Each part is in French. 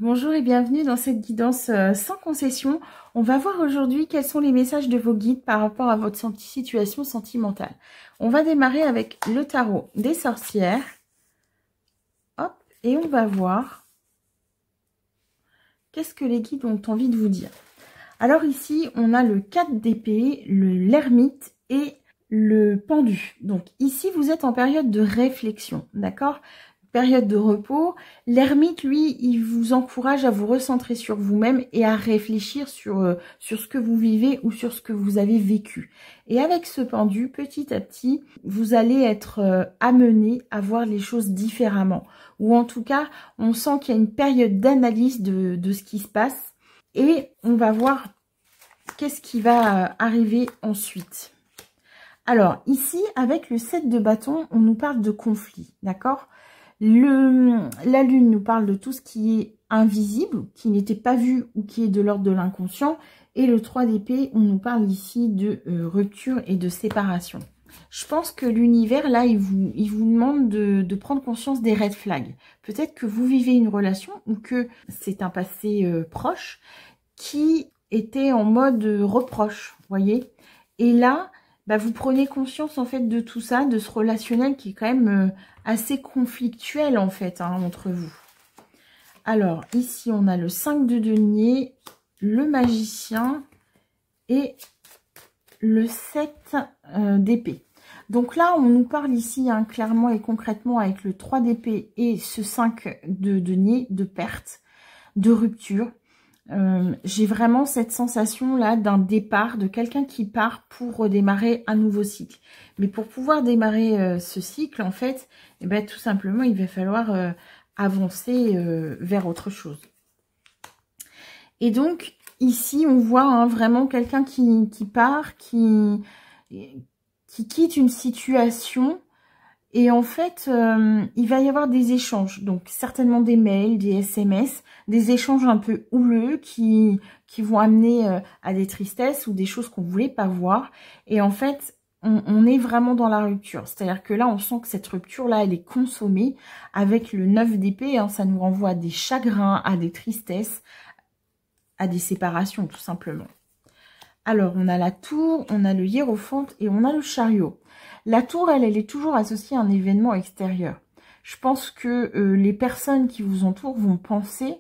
Bonjour et bienvenue dans cette guidance sans concession. On va voir aujourd'hui quels sont les messages de vos guides par rapport à votre situation sentimentale. On va démarrer avec le tarot des sorcières. Hop, et on va voir qu'est-ce que les guides ont envie de vous dire. Alors ici, on a le 4 d'épée, l'ermite et le pendu. Donc ici, vous êtes en période de réflexion, d'accord ? Période de repos. L'ermite, lui, il vous encourage à vous recentrer sur vous-même et à réfléchir sur ce que vous vivez ou sur ce que vous avez vécu. Et avec ce pendu, petit à petit, vous allez être amené à voir les choses différemment. Ou en tout cas, on sent qu'il y a une période d'analyse de ce qui se passe. Et on va voir qu'est-ce qui va arriver ensuite. Alors, ici, avec le 7 de bâton, on nous parle de conflit, d'accord ? La lune nous parle de tout ce qui est invisible, qui n'était pas vu ou qui est de l'ordre de l'inconscient. Et le 3 d'épée, on nous parle ici de rupture et de séparation. Je pense que l'univers, là, il vous demande de prendre conscience des red flags. Peut-être que vous vivez une relation ou que c'est un passé proche qui était en mode reproche, voyez. Et là, vous prenez conscience en fait de tout ça, de ce relationnel qui est quand même assez conflictuel en fait entre vous. Alors ici on a le 5 de denier, le magicien et le 7 d'épée. Donc là on nous parle ici clairement et concrètement avec le 3 d'épée et ce 5 de denier de perte, de rupture. J'ai vraiment cette sensation là d'un départ, de quelqu'un qui part pour redémarrer un nouveau cycle. Mais pour pouvoir démarrer ce cycle, en fait, tout simplement, il va falloir avancer vers autre chose. Et donc, ici, on voit vraiment quelqu'un qui part, qui quitte une situation. Et en fait, il va y avoir des échanges, donc certainement des mails, des SMS, des échanges un peu houleux qui vont amener à des tristesses ou des choses qu'on ne voulait pas voir. Et en fait, on est vraiment dans la rupture. C'est-à-dire que là, on sent que cette rupture-là, elle est consommée avec le 9 d'épée. Ça nous renvoie à des chagrins, à des tristesses, à des séparations, tout simplement. Alors, on a la tour, on a le hiérophant et on a le chariot. La tour, elle est toujours associée à un événement extérieur. Je pense que les personnes qui vous entourent vont penser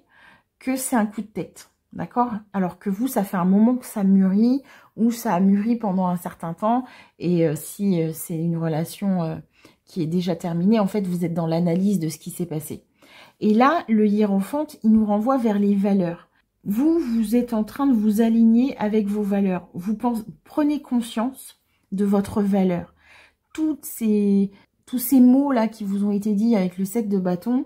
que c'est un coup de tête, d'accord? Alors que vous, ça fait un moment que ça mûrit, ou ça a mûri pendant un certain temps, et si c'est une relation qui est déjà terminée, en fait, vous êtes dans l'analyse de ce qui s'est passé. Et là, le hiérophant, il nous renvoie vers les valeurs. Vous êtes en train de vous aligner avec vos valeurs. Prenez conscience de votre valeur. Tous ces mots-là qui vous ont été dits avec le 7 de bâton,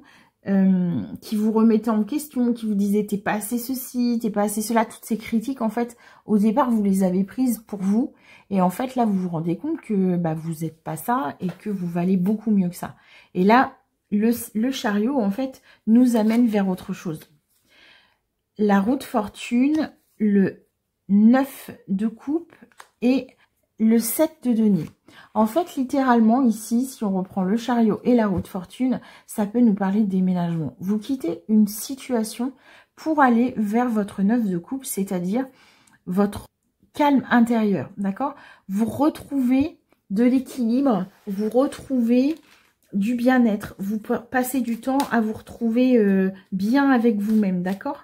qui vous remettaient en question, qui vous disaient « t'es pas assez ceci, t'es pas assez cela », toutes ces critiques, en fait, au départ, vous les avez prises pour vous. Et en fait, là, vous vous rendez compte que vous n'êtes pas ça et que vous valez beaucoup mieux que ça. Et là, le chariot, en fait, nous amène vers autre chose. La roue de fortune, le 9 de coupe et le 7 de denier. En fait, littéralement, ici, si on reprend le chariot et la roue de fortune, ça peut nous parler de déménagement. Vous quittez une situation pour aller vers votre 9 de coupe, c'est-à-dire votre calme intérieur, d'accord? Vous retrouvez de l'équilibre, vous retrouvez du bien-être, vous passez du temps à vous retrouver bien avec vous-même, d'accord?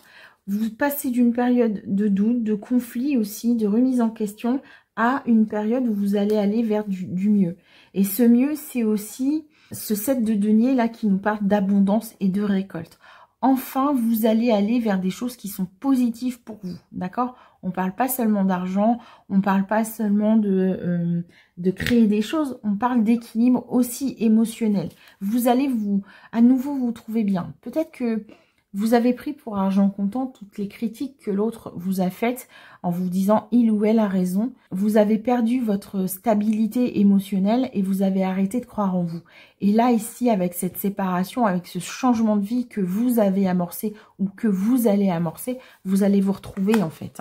Vous passez d'une période de doute, de conflit aussi, de remise en question, à une période où vous allez aller vers du mieux. Et ce mieux, c'est aussi ce 7 de denier là qui nous parle d'abondance et de récolte. Enfin, vous allez aller vers des choses qui sont positives pour vous, d'accord? On ne parle pas seulement d'argent, on ne parle pas seulement de créer des choses, on parle d'équilibre aussi émotionnel. Vous allez à nouveau vous trouver bien. Peut-être que vous avez pris pour argent comptant toutes les critiques que l'autre vous a faites en vous disant il ou elle a raison. Vous avez perdu votre stabilité émotionnelle et vous avez arrêté de croire en vous. Et là, ici, avec cette séparation, avec ce changement de vie que vous avez amorcé ou que vous allez amorcer, vous allez vous retrouver en fait.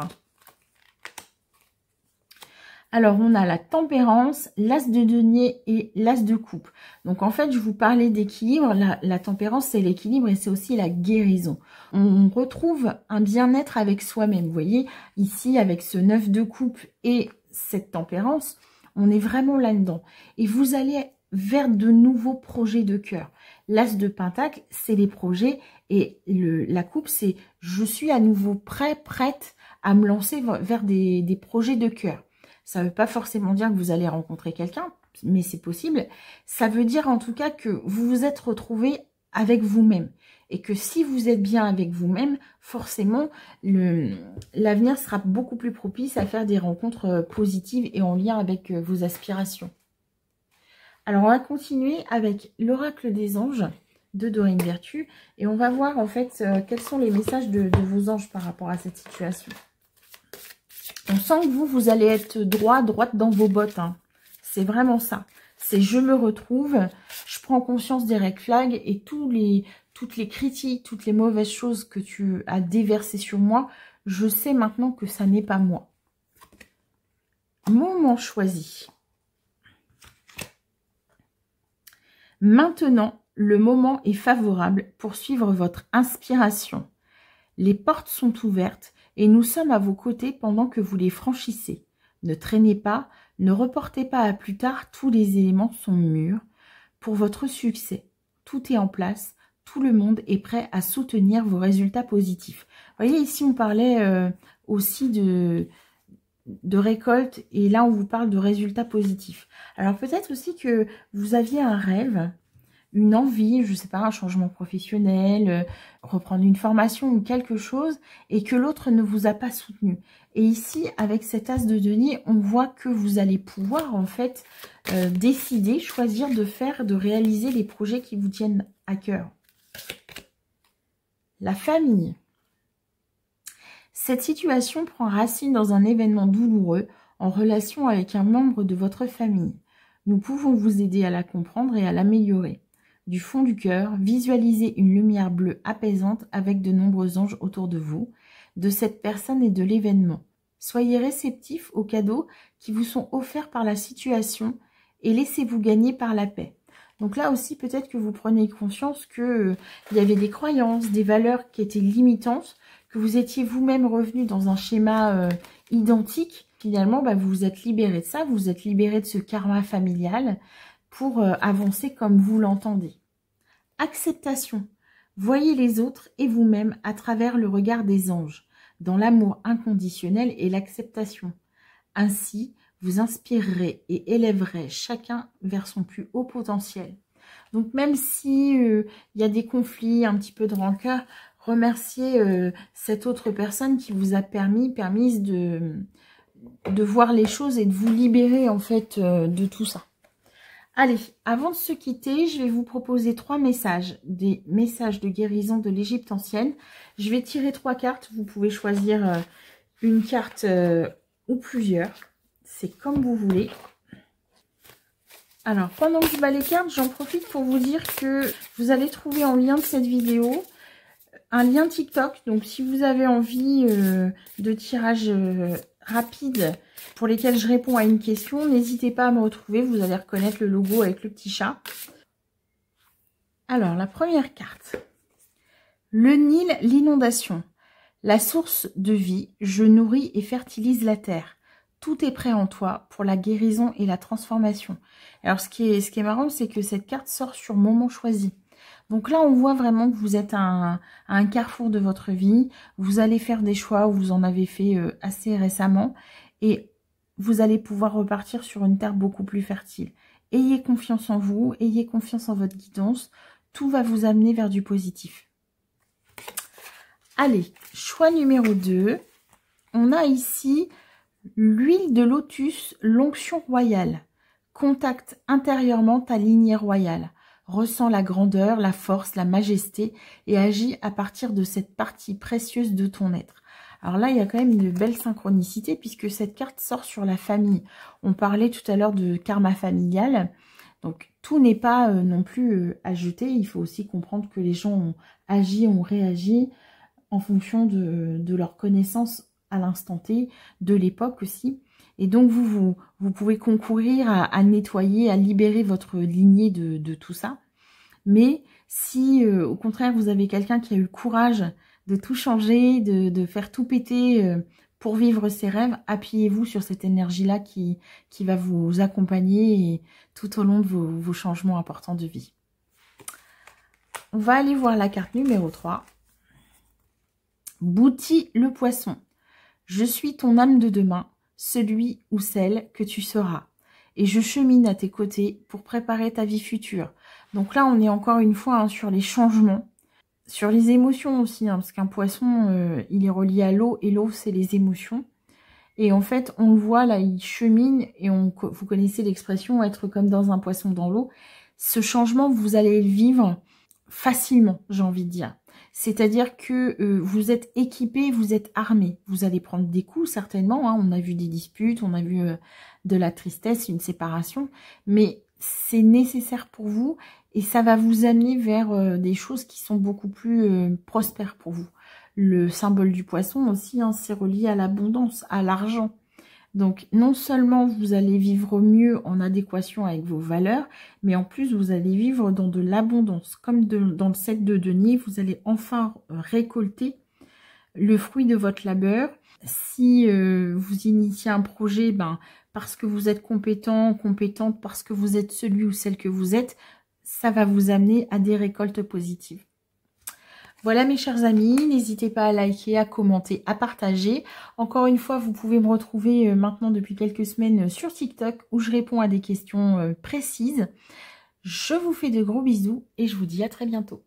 Alors, on a la tempérance, l'as de denier et l'as de coupe. Donc, en fait, je vous parlais d'équilibre. La tempérance, c'est l'équilibre et c'est aussi la guérison. On retrouve un bien-être avec soi-même. Vous voyez, ici, avec ce 9 de coupe et cette tempérance, on est vraiment là-dedans. Et vous allez vers de nouveaux projets de cœur. L'as de pentacle, c'est les projets. Et la coupe, c'est je suis à nouveau prête à me lancer vers des projets de cœur. Ça ne veut pas forcément dire que vous allez rencontrer quelqu'un, mais c'est possible. Ça veut dire en tout cas que vous vous êtes retrouvé avec vous-même. Et que si vous êtes bien avec vous-même, forcément, l'avenir sera beaucoup plus propice à faire des rencontres positives et en lien avec vos aspirations. Alors, on va continuer avec l'oracle des anges de Dorine Virtue. Et on va voir en fait quels sont les messages de vos anges par rapport à cette situation. On sent que vous allez être droite dans vos bottes. Hein. C'est vraiment ça. C'est je me retrouve, je prends conscience des red flags et toutes les critiques, toutes les mauvaises choses que tu as déversées sur moi, je sais maintenant que ça n'est pas moi. Moment choisi. Maintenant, le moment est favorable pour suivre votre inspiration. Les portes sont ouvertes et nous sommes à vos côtés pendant que vous les franchissez. Ne traînez pas, ne reportez pas à plus tard, tous les éléments sont mûrs. Pour votre succès, tout est en place, tout le monde est prêt à soutenir vos résultats positifs. Vous voyez, ici on parlait aussi de récolte et là on vous parle de résultats positifs. Alors peut-être aussi que vous aviez un rêve, une envie, je sais pas, un changement professionnel, reprendre une formation ou quelque chose, et que l'autre ne vous a pas soutenu. Et ici, avec cet as de denier, on voit que vous allez pouvoir, en fait, décider, choisir de réaliser les projets qui vous tiennent à cœur. La famille. Cette situation prend racine dans un événement douloureux en relation avec un membre de votre famille. Nous pouvons vous aider à la comprendre et à l'améliorer. Du fond du cœur, visualisez une lumière bleue apaisante avec de nombreux anges autour de vous, de cette personne et de l'événement. Soyez réceptifs aux cadeaux qui vous sont offerts par la situation et laissez-vous gagner par la paix. Donc là aussi, peut-être que vous prenez conscience qu'il y avait des croyances, des valeurs qui étaient limitantes, que vous étiez vous-même revenu dans un schéma identique. Finalement, vous vous êtes libéré de ça, vous vous êtes libéré de ce karma familial pour avancer comme vous l'entendez. Acceptation. Voyez les autres et vous-même à travers le regard des anges, dans l'amour inconditionnel et l'acceptation. Ainsi, vous inspirerez et élèverez chacun vers son plus haut potentiel. Donc même si y a des conflits, un petit peu de rancœur, remerciez cette autre personne qui vous a permis de voir les choses et de vous libérer en fait de tout ça. Allez, avant de se quitter, je vais vous proposer 3 messages, des messages de guérison de l'Égypte ancienne. Je vais tirer 3 cartes, vous pouvez choisir une carte ou plusieurs, c'est comme vous voulez. Alors, pendant que je bats les cartes, j'en profite pour vous dire que vous allez trouver en lien de cette vidéo un lien TikTok. Donc, si vous avez envie de tirage rapide pour lesquels je réponds à une question, n'hésitez pas à me retrouver. Vous allez reconnaître le logo avec le petit chat. Alors, la première carte. Le Nil, l'inondation. La source de vie, je nourris et fertilise la terre. Tout est prêt en toi pour la guérison et la transformation. Alors, ce qui est marrant, c'est que cette carte sort sur moment choisi. Donc là, on voit vraiment que vous êtes à un carrefour de votre vie. Vous allez faire des choix, vous en avez fait assez récemment. Et vous allez pouvoir repartir sur une terre beaucoup plus fertile. Ayez confiance en vous, ayez confiance en votre guidance. Tout va vous amener vers du positif. Allez, choix numéro 2. On a ici l'huile de lotus, l'onction royale. Contacte intérieurement ta lignée royale. Ressens la grandeur, la force, la majesté et agis à partir de cette partie précieuse de ton être. Alors là, il y a quand même une belle synchronicité puisque cette carte sort sur la famille. On parlait tout à l'heure de karma familial. Donc, tout n'est pas non plus à jeter. Il faut aussi comprendre que les gens ont agi, ont réagi en fonction de leur connaissance à l'instant T, de l'époque aussi. Et donc, vous pouvez concourir à nettoyer, à libérer votre lignée de tout ça. Mais si, au contraire, vous avez quelqu'un qui a eu le courage de tout changer, de faire tout péter pour vivre ses rêves, appuyez-vous sur cette énergie-là qui va vous accompagner tout au long de vos changements importants de vie. On va aller voir la carte numéro 3. Bouti le poisson. Je suis ton âme de demain, celui ou celle que tu seras. Et je chemine à tes côtés pour préparer ta vie future. Donc là, on est encore une fois sur les changements, sur les émotions aussi, parce qu'un poisson, il est relié à l'eau, et l'eau, c'est les émotions. Et en fait, on le voit, là, il chemine, et vous connaissez l'expression, être comme dans un poisson dans l'eau. Ce changement, vous allez le vivre facilement, j'ai envie de dire. C'est-à-dire que vous êtes équipé, vous êtes armé. Vous allez prendre des coups, certainement. On a vu des disputes, on a vu de la tristesse, une séparation. Mais c'est nécessaire pour vous et ça va vous amener vers des choses qui sont beaucoup plus prospères pour vous. Le symbole du poisson aussi, c'est relié à l'abondance, à l'argent. Donc, non seulement vous allez vivre mieux en adéquation avec vos valeurs, mais en plus, vous allez vivre dans de l'abondance. Comme dans le 7 de denier, vous allez enfin récolter le fruit de votre labeur. Si vous initiez un projet, parce que vous êtes compétent, compétente, parce que vous êtes celui ou celle que vous êtes, ça va vous amener à des récoltes positives. Voilà mes chers amis, n'hésitez pas à liker, à commenter, à partager. Encore une fois, vous pouvez me retrouver maintenant depuis quelques semaines sur TikTok où je réponds à des questions précises. Je vous fais de gros bisous et je vous dis à très bientôt.